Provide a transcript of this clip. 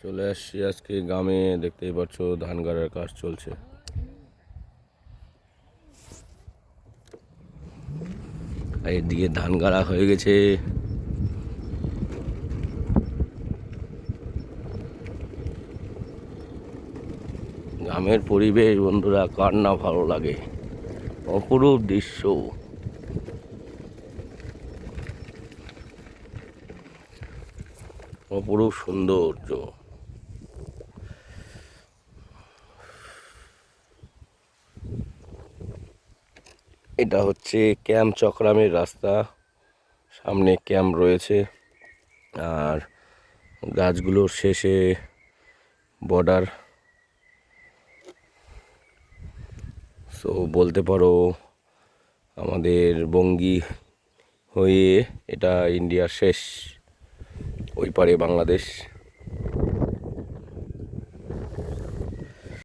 চলে আসছি আজকে গ্রামে। দেখতেই পাচ্ছ ধান গাড়ার কাজ চলছে। এদিকে ধান গাড়া হয়ে গেছে। গ্রামের পরিবেশ বন্ধুরা কার না ভালো লাগে, অপরূপ দৃশ্য। অপরূপ সৌন্দর্য। এটা হচ্ছে ক্যাম্প চক্রামের রাস্তা, সামনে ক্যাম্প রয়েছে আর গাছগুলোর শেষে বর্ডার। সো বলতে পারো আমাদের বঙ্গী হয়ে এটা ইন্ডিয়ার শেষ, ওই পারে বাংলাদেশ।